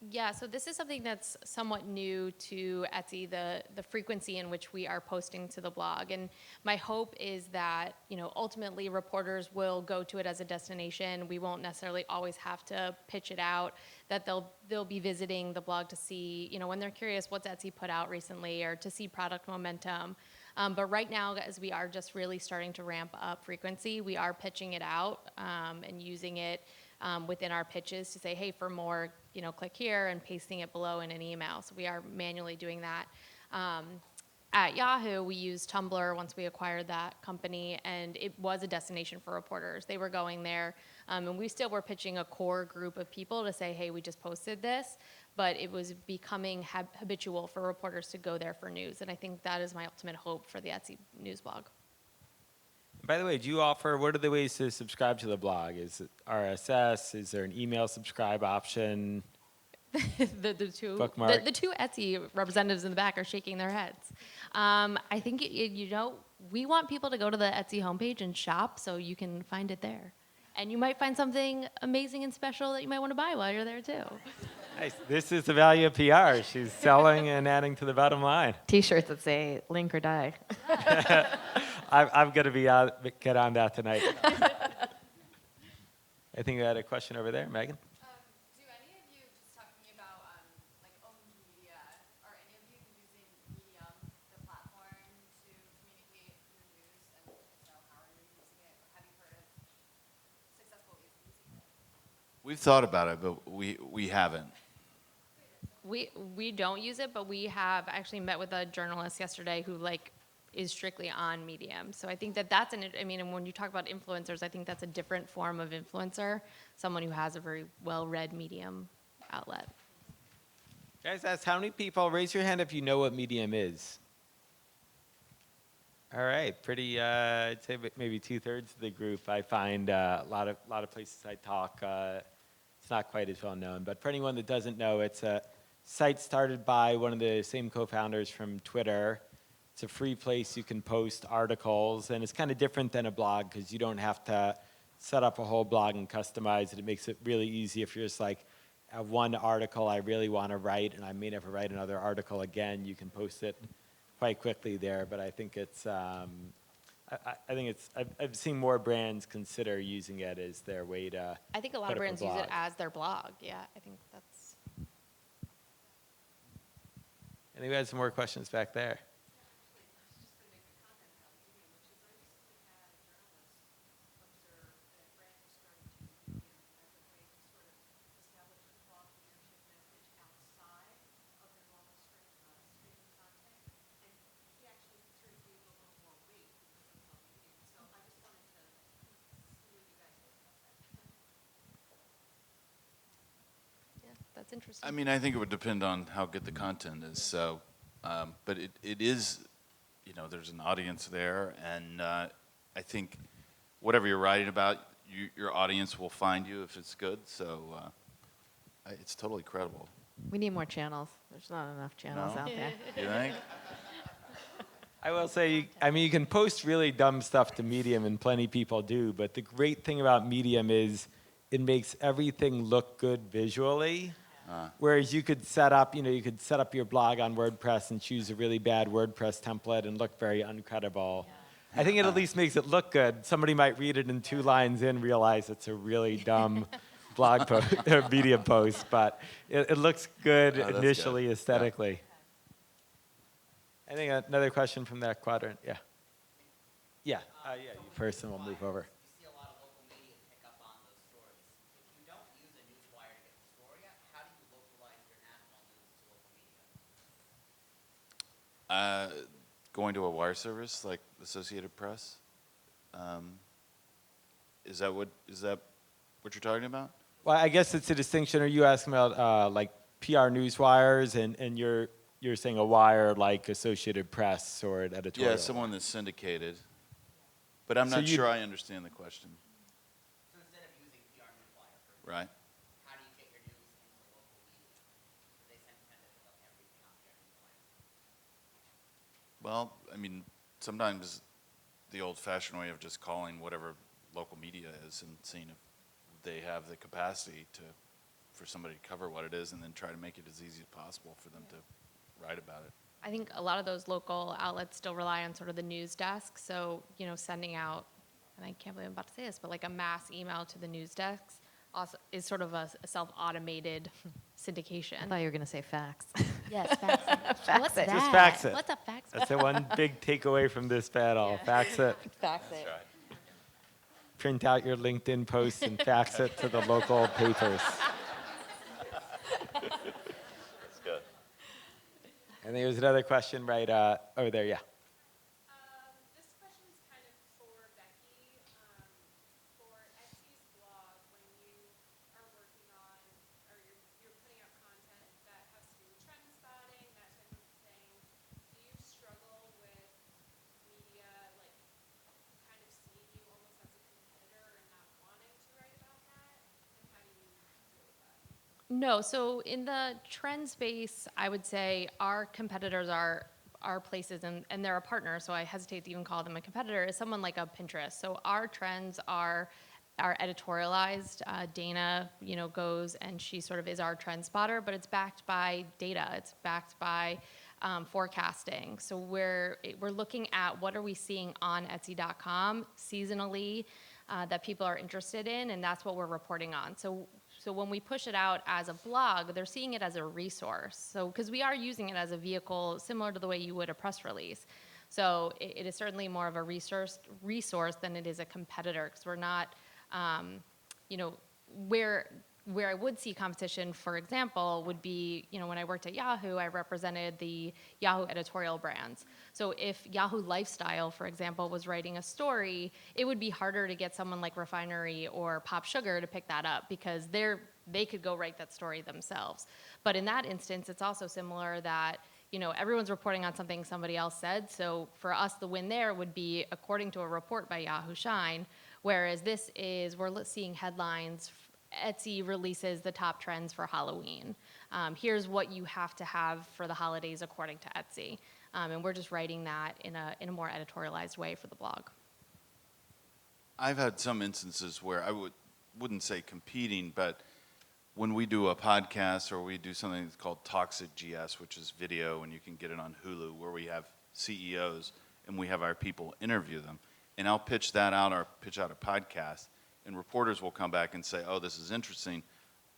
[SPEAKER 4] Yeah, so this is something that's somewhat new to Etsy, the frequency in which we are posting to the blog. And my hope is that, ultimately reporters will go to it as a destination. We won't necessarily always have to pitch it out, that they'll be visiting the blog to see, when they're curious what's Etsy put out recently, or to see product momentum. But right now, as we are just really starting to ramp up frequency, we are pitching it out and using it within our pitches to say, hey, for more, click here, and pasting it below in an email. So we are manually doing that. At Yahoo, we used Tumblr once we acquired that company, and it was a destination for reporters. They were going there, and we still were pitching a core group of people to say, hey, we just posted this, but it was becoming habitual for reporters to go there for news, and I think that is my ultimate hope for the Etsy news blog.
[SPEAKER 1] By the way, do you offer, what are the ways to subscribe to the blog? Is it RSS? Is there an email subscribe option?
[SPEAKER 4] the two
[SPEAKER 1] Bookmark.
[SPEAKER 4] the two Etsy representatives in the back are shaking their heads. I think we want people to go to the Etsy homepage and shop, so you can find it there, and you might find something amazing and special that you might want to buy while you're there too.
[SPEAKER 1] Nice. This is the value of PR. She's selling and adding to the bottom line.
[SPEAKER 3] T-shirts that say link or die.
[SPEAKER 1] I'm going to get on that tonight. I think we had a question over there, Megan.
[SPEAKER 6] Do any of you, just talking about like owned media, are any of you using Medium, the platform, to communicate your news? And if so, how are you using it? Or have you heard of successful ways of using it?
[SPEAKER 2] We've thought about it, but we haven't.
[SPEAKER 4] We don't use it, but we have actually met with a journalist yesterday who like is strictly on Medium. So I think that that's I mean, and when you talk about influencers, I think that's a different form of influencer, someone who has a very well-read Medium outlet.
[SPEAKER 1] Guys, ask how many people, raise your hand if you know what Medium is. All right, pretty, I'd say maybe 2/3 of the group. I find a lot of places I talk, it's not quite as well known. But for anyone that doesn't know, it's a site started by one of the same co-founders from Twitter. It's a free place you can post articles, and it's kind of different than a blog because you don't have to set up a whole blog and customize it. It makes it really easy if you're just like, I have one article I really want to write, and I may never write another article again. You can post it quite quickly there. But I think it's, I think it's. I've seen more brands consider using it as their way to.
[SPEAKER 4] I think a lot
[SPEAKER 1] put
[SPEAKER 4] of
[SPEAKER 1] up a
[SPEAKER 4] brands use it
[SPEAKER 1] blog.
[SPEAKER 4] as their blog. Yeah, I think that's.
[SPEAKER 1] Anybody has some more questions back there?
[SPEAKER 4] Yeah, that's interesting.
[SPEAKER 2] I mean, I think it would depend on how good the content is. So, but it is, you know, there's an audience there, and I think whatever you're writing about, your audience will find you if it's good. So, it's totally credible.
[SPEAKER 3] We need more channels. There's not enough channels
[SPEAKER 2] No?
[SPEAKER 3] out there.
[SPEAKER 2] You think?
[SPEAKER 1] I will say, I mean, you can post really dumb stuff to Medium, and plenty of people do, but the great thing about Medium is it makes everything look good visually. Whereas you could set up, you could set up your blog on WordPress and choose a really bad WordPress template and look very uncredible. I think it at least makes it look good. Somebody might read it and 2 lines in, realize it's a really dumb blog post or Medium post, but it looks good
[SPEAKER 2] Oh, that's
[SPEAKER 1] initially,
[SPEAKER 2] good.
[SPEAKER 1] aesthetically. I think another question from that quadrant, yeah. Yeah, you first, and we'll move over.
[SPEAKER 7] You see a lot of local media pick up on those stories. If you don't use a newswire to get the story out, how do you localize your national news to local media?
[SPEAKER 2] Going to a wire service like Associated Press. Is that what you're talking about?
[SPEAKER 1] Well, I guess it's a distinction. Are you asking about like PR news wires, and you're saying a wire like Associated Press or an editorial?
[SPEAKER 2] Yeah, someone that's syndicated. But I'm
[SPEAKER 1] So
[SPEAKER 2] not
[SPEAKER 1] you-
[SPEAKER 2] sure I understand the question.
[SPEAKER 7] So instead of using PR Newswire, for
[SPEAKER 2] Right.
[SPEAKER 7] how do you get your news into local media? Do they tend to pick up everything on PR Newswire?
[SPEAKER 2] Well, I mean, sometimes the old-fashioned way of just calling whatever local media is and seeing if they have the capacity for somebody to cover what it is, and then try to make it as easy as possible for them to write about it.
[SPEAKER 4] I think a lot of those local outlets still rely on sort of the news desk. So, sending out, and I can't believe I'm about to say this, but like a mass email to the news desks also is sort of a self-automated syndication.
[SPEAKER 3] I thought you were going to say fax.
[SPEAKER 4] Yes, fax. What's that?
[SPEAKER 1] Just fax it.
[SPEAKER 4] What's a fax?
[SPEAKER 1] That's the one big takeaway from this panel. Fax it.
[SPEAKER 3] Fax it.
[SPEAKER 1] Print out your LinkedIn post and fax it to the local papers.
[SPEAKER 2] That's good.
[SPEAKER 1] And there was another question right over there, yeah.
[SPEAKER 6] This question is kind of for Becky. For Etsy's blog, when you are working on, or you're putting out content that has to do with trend spotting, that type of thing, do you struggle with media, like, kind of seeing you almost as a competitor and not wanting to write about that? And how do you deal with that?
[SPEAKER 4] No, so in the trend space, I would say our competitors are places, and they're a partner, so I hesitate to even call them a competitor, is someone like a Pinterest. So our trends are editorialized. Dana, goes and she sort of is our trend spotter, but it's backed by data. It's backed by forecasting. So we're looking at what are we seeing on Etsy.com seasonally that people are interested in, and that's what we're reporting on. So when we push it out as a blog, they're seeing it as a resource. So because we are using it as a vehicle similar to the way you would a press release. So it is certainly more of a resource than it is a competitor, because we're not, where I would see competition, for example, would be, when I worked at Yahoo, I represented the Yahoo editorial brands. So if Yahoo Lifestyle, for example, was writing a story, it would be harder to get someone like Refinery or Pop Sugar to pick that up because they could go write that story themselves. But in that instance, it's also similar that, everyone's reporting on something somebody else said. So for us, the win there would be according to a report by Yahoo Shine, whereas this is, we're seeing headlines, Etsy releases the top trends for Halloween. Here's what you have to have for the holidays according to Etsy. And we're just writing that in a more editorialized way for the blog.
[SPEAKER 2] I've had some instances where I wouldn't say competing, but when we do a podcast or we do something that's called Toxic GS, which is video, and you can get it on Hulu, where we have CEOs and we have our people interview them, and I'll pitch that out or pitch out a podcast, and reporters will come back and say, oh, this is interesting,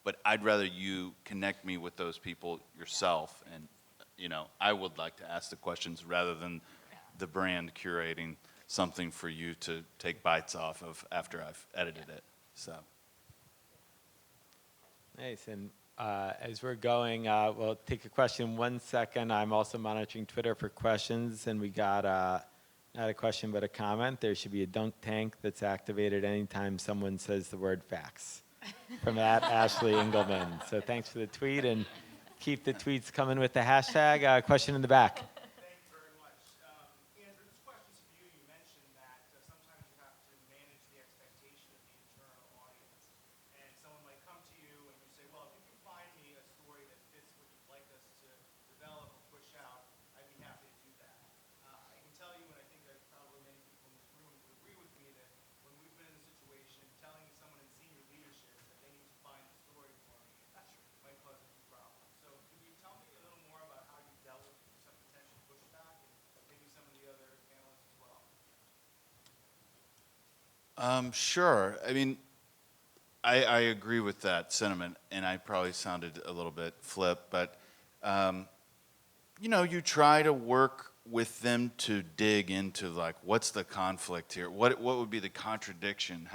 [SPEAKER 2] but I'd rather you connect me with those people yourself, and I would like to ask the questions rather than the brand curating something for you to take bites off of after I've edited it. So.
[SPEAKER 1] Nice. And as we're going, we'll take a question 1 second. I'm also monitoring Twitter for questions, and we got not a question but a comment. There should be a dunk tank that's activated anytime someone says the word facts. From Ashley Engelman. So thanks for the tweet, and keep the tweets coming with the hashtag. Question in the back.
[SPEAKER 8] Thank you very much. Andrew, this question's for you. You mentioned that sometimes you have to manage the expectation of the internal audience. And someone might come to you and you say, well, if you can find me a story that fits what you'd like us to develop or push out, I'd be happy to do that. I can tell you, and I think that probably many people in this room would agree with me, that when we've been in the situation telling someone in senior leadership that they need to find a story for me, might cause a few problems. So could you tell me a little more about how you dealt with some potential pushback and maybe some of the other analysts as well?
[SPEAKER 2] Sure. I mean, I agree with that sentiment, and I probably sounded a little bit flip, but you try to work with them to dig into like, what's the conflict here? What would be the contradiction?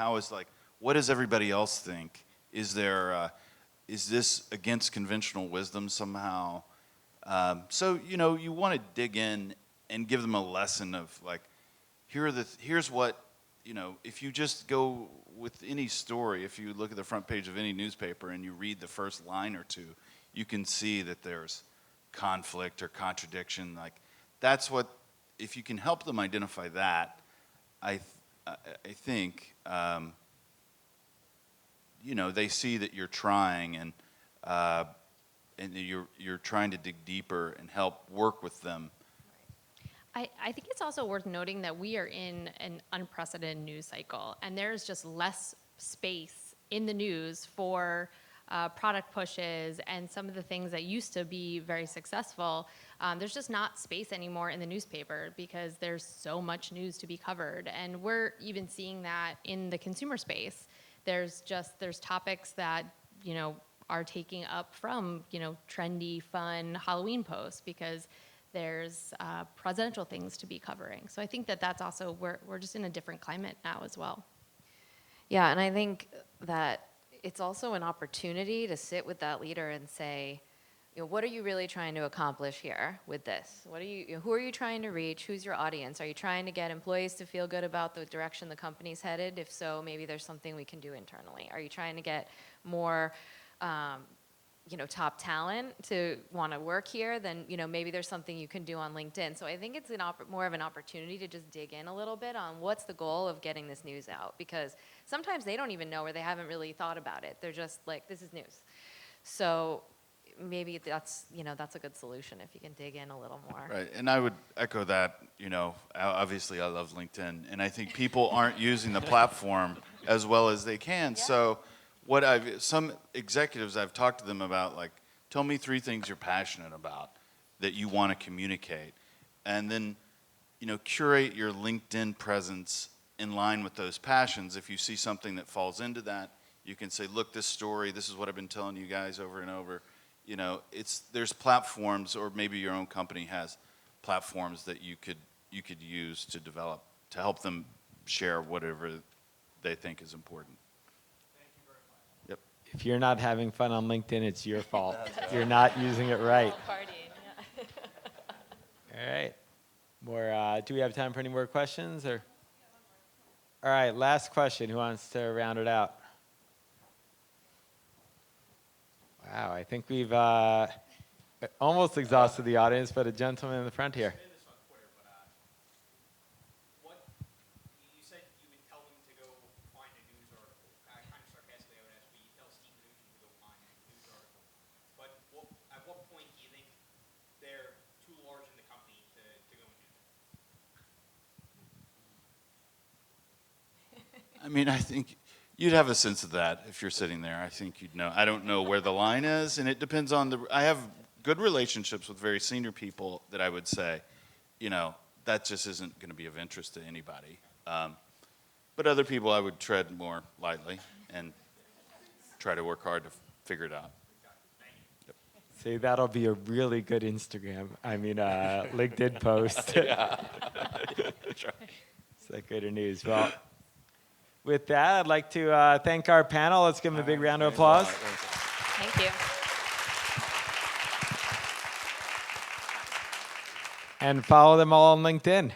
[SPEAKER 2] What does everybody else think? Is this against conventional wisdom somehow? So you want to dig in and give them a lesson of like, here's what, if you just go with any story, if you look at the front page of any newspaper and you read the first line or two, you can see that there's conflict or contradiction. Like that's what, if you can help them identify that, I think, they see that you're trying and you're trying to dig deeper and help work with them.
[SPEAKER 4] I think it's also worth noting that we are in an unprecedented news cycle, and there's just less space in the news for product pushes and some of the things that used to be very successful. There's just not space anymore in the newspaper because there's so much news to be covered, and we're even seeing that in the consumer space. There's topics that are taking up from trendy, fun Halloween posts because there's presidential things to be covering. So I think that's also, we're just in a different climate now as well.
[SPEAKER 3] Yeah, and I think that it's also an opportunity to sit with that leader and say, what are you really trying to accomplish here with this? Who are you trying to reach? Who's your audience? Are you trying to get employees to feel good about the direction the company's headed? If so, maybe there's something we can do internally. Are you trying to get more top talent to want to work here? Then maybe there's something you can do on LinkedIn. So I think it's more of an opportunity to just dig in a little bit on what's the goal of getting this news out, because sometimes they don't even know, or they haven't really thought about it. They're just like, this is news. So maybe that's a good solution if you can dig in a little more.
[SPEAKER 2] Right, and I would echo that. Obviously I love LinkedIn, and I think people aren't using the platform as well as they can.
[SPEAKER 3] Yeah.
[SPEAKER 2] So some executives, I've talked to them about, like, tell me 3 things you're passionate about that you want to communicate, and then curate your LinkedIn presence in line with those passions. If you see something that falls into that, you can say, look, this story, this is what I've been telling you guys over and over. There's platforms, or maybe your own company has platforms that you could use to develop to help them share whatever they think is important.
[SPEAKER 8] Thank you very much.
[SPEAKER 2] Yep.
[SPEAKER 1] if you're not having fun on LinkedIn, it's your fault. You're not using it right. All right. More, do we have time for any more questions? Or? All right, last question. Who wants to round it out? Wow, I think we've almost exhausted the audience, but a gentleman in the front here.
[SPEAKER 8] This on Twitter, but what you said you would tell them to go find a news article. Kind of sarcastically, I would ask, you tell Steve Mnuchin to go find a news article. But at what point do you think they're too large in the company to go and do that?
[SPEAKER 2] I mean, I think you'd have a sense of that if you're sitting there. I think you'd know. I don't know where the line is, and it depends on I have good relationships with very senior people that I would say, that just isn't going to be of interest to anybody. But other people I would tread more lightly and try to work hard to figure it out.
[SPEAKER 1] See, that'll be a really good Instagram. LinkedIn post. It's like good news. Well, with that, I'd like to thank our panel. Let's give them a big round of applause.
[SPEAKER 3] Thank you.
[SPEAKER 1] And follow them all on LinkedIn.